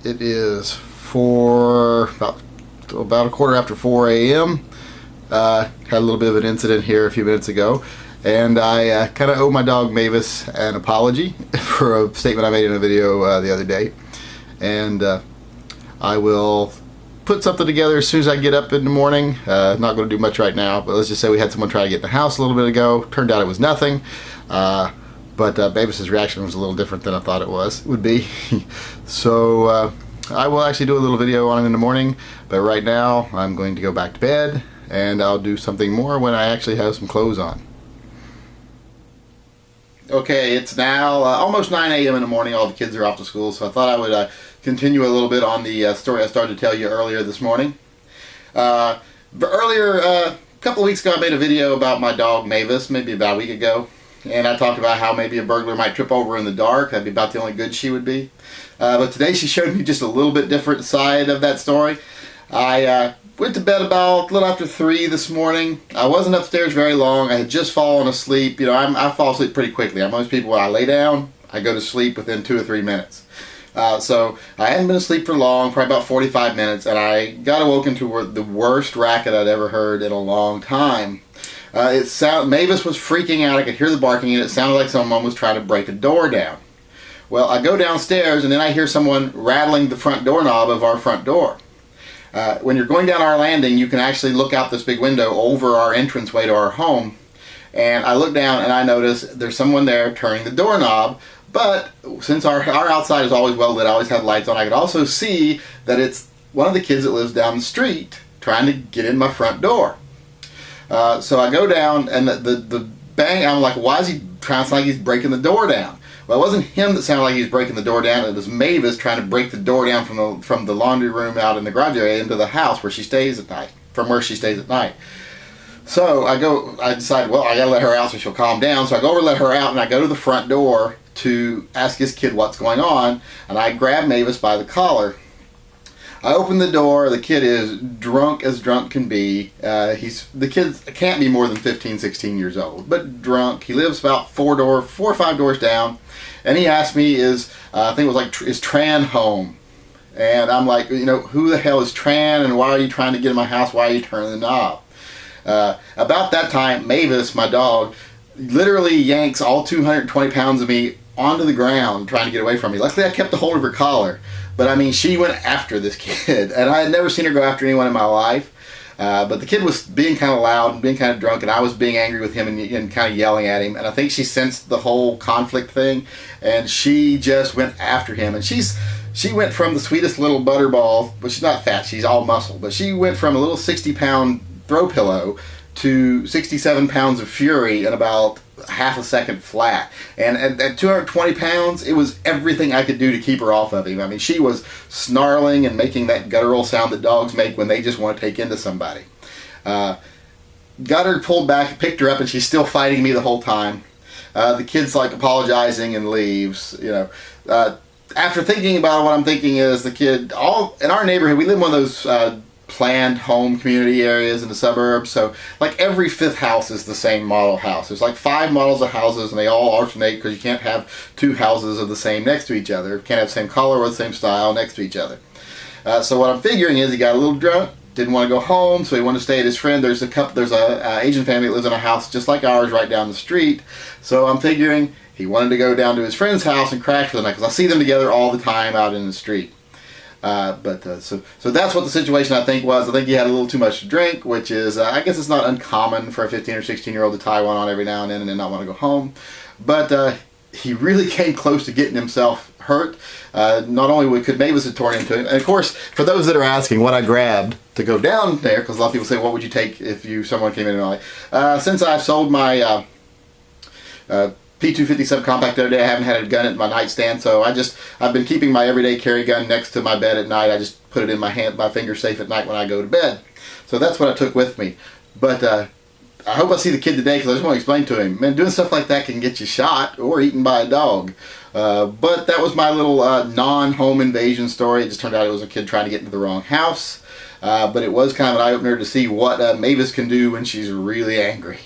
It is about a quarter after 4 a.m. Had a little bit of an incident here a few minutes ago, and I kind of owe my dog Mavis an apology for a statement I made in a video the other day, and I will put something together as soon as I get up in the morning. Not going to do much right now, but let's just say we had someone try to get in the house a little bit ago. Turned out it was nothing, but Mavis's reaction was a little different than I thought it would be. So I will actually do a little video on it in the morning, but right now I'm going to go back to bed, and I'll do something more when I actually have some clothes on. Okay, it's now almost 9 a.m. in the morning. All the kids are off to school, so I thought I would continue a little bit on the story I started to tell you earlier this morning. But earlier, a couple of weeks ago, I made a video about my dog Mavis, maybe about a week ago, and I talked about how maybe a burglar might trip over in the dark. That'd be about the only good she would be. But today she showed me just a little bit different side of that story. I went to bed about a little after 3 this morning. I wasn't upstairs very long. I had just fallen asleep. You know, I fall asleep pretty quickly. I'm most people, when I lay down, I go to sleep within 2 or 3 minutes. So I hadn't been asleep for long, probably about 45 minutes, and I got awoken to the worst racket I'd ever heard in a long time. Mavis was freaking out. I could hear the barking, and it sounded like someone was trying to break a door down. Well, I go downstairs, and then I hear someone rattling the front doorknob of our front door. When you're going down our landing, you can actually look out this big window over our entranceway to our home. And I look down and I notice there's someone there turning the doorknob. But since our outside is always well lit, I always have lights on, I could also see that it's one of the kids that lives down the street trying to get in my front door. So I go down, and the bang, I'm like, why is he trying to sound like he's breaking the door down? Well, it wasn't him that sounded like he was breaking the door down. It was Mavis trying to break the door down from the laundry room out in the garage area into the house where she stays at night, from where she stays at night. So I decide, well, I gotta let her out so she'll calm down. So I go over and let her out, and I go to the front door to ask this kid what's going on, and I grab Mavis by the collar. I open the door. The kid is drunk as drunk can be. The kid can't be more than 15, 16 years old, but drunk. He lives about 4 or 5 doors down, and he asked me, is Tran home? And I'm like, you know, who the hell is Tran, and why are you trying to get in my house? Why are you turning the knob? About that time, Mavis, my dog, literally yanks all 220 pounds of me onto the ground trying to get away from me. Luckily, I kept a hold of her collar. But I mean, she went after this kid, and I had never seen her go after anyone in my life. But the kid was being kind of loud and being kind of drunk, and I was being angry with him and kind of yelling at him. And I think she sensed the whole conflict thing, and she just went after him. And she went from the sweetest little butterball, but she's not fat, she's all muscle, but she went from a little 60-pound throw pillow to 67 pounds of fury in about half a second flat. And at 220 pounds, it was everything I could do to keep her off of him. I mean, she was snarling and making that guttural sound that dogs make when they just want to take into somebody. Got her pulled back, picked her up, and she's still fighting me the whole time. The kid's like apologizing and leaves. You know, after thinking about it, what I'm thinking is the kid, in our neighborhood, we live in one of those planned home community areas in the suburbs, so like every 5th house is the same model house. There's like 5 models of houses, and they all alternate because you can't have 2 houses of the same next to each other. Can't have the same color or the same style next to each other. So what I'm figuring is he got a little drunk, didn't want to go home, so he wanted to stay at his friend. There's a Asian family that lives in a house just like ours right down the street, so I'm figuring he wanted to go down to his friend's house and crash for the night, because I see them together all the time out in the street. So that's what the situation I think was. I think he had a little too much to drink, which is, I guess it's not uncommon for a 15 or 16-year-old to tie one on every now and then not want to go home. But he really came close to getting himself hurt. Not only could Mavis have torn into him, and of course, for those that are asking what I grabbed to go down there, because a lot of people say, what would you take if someone came in and like, since I've sold my P250 subcompact the other day, I haven't had a gun at my nightstand, so I've been keeping my everyday carry gun next to my bed at night. I just put it in my finger safe at night when I go to bed. So that's what I took with me. But I hope I see the kid today, because I just want to explain to him, man, doing stuff like that can get you shot or eaten by a dog. But that was my little non-home invasion story. It just turned out it was a kid trying to get into the wrong house. But it was kind of an eye-opener to see what Mavis can do when she's really angry.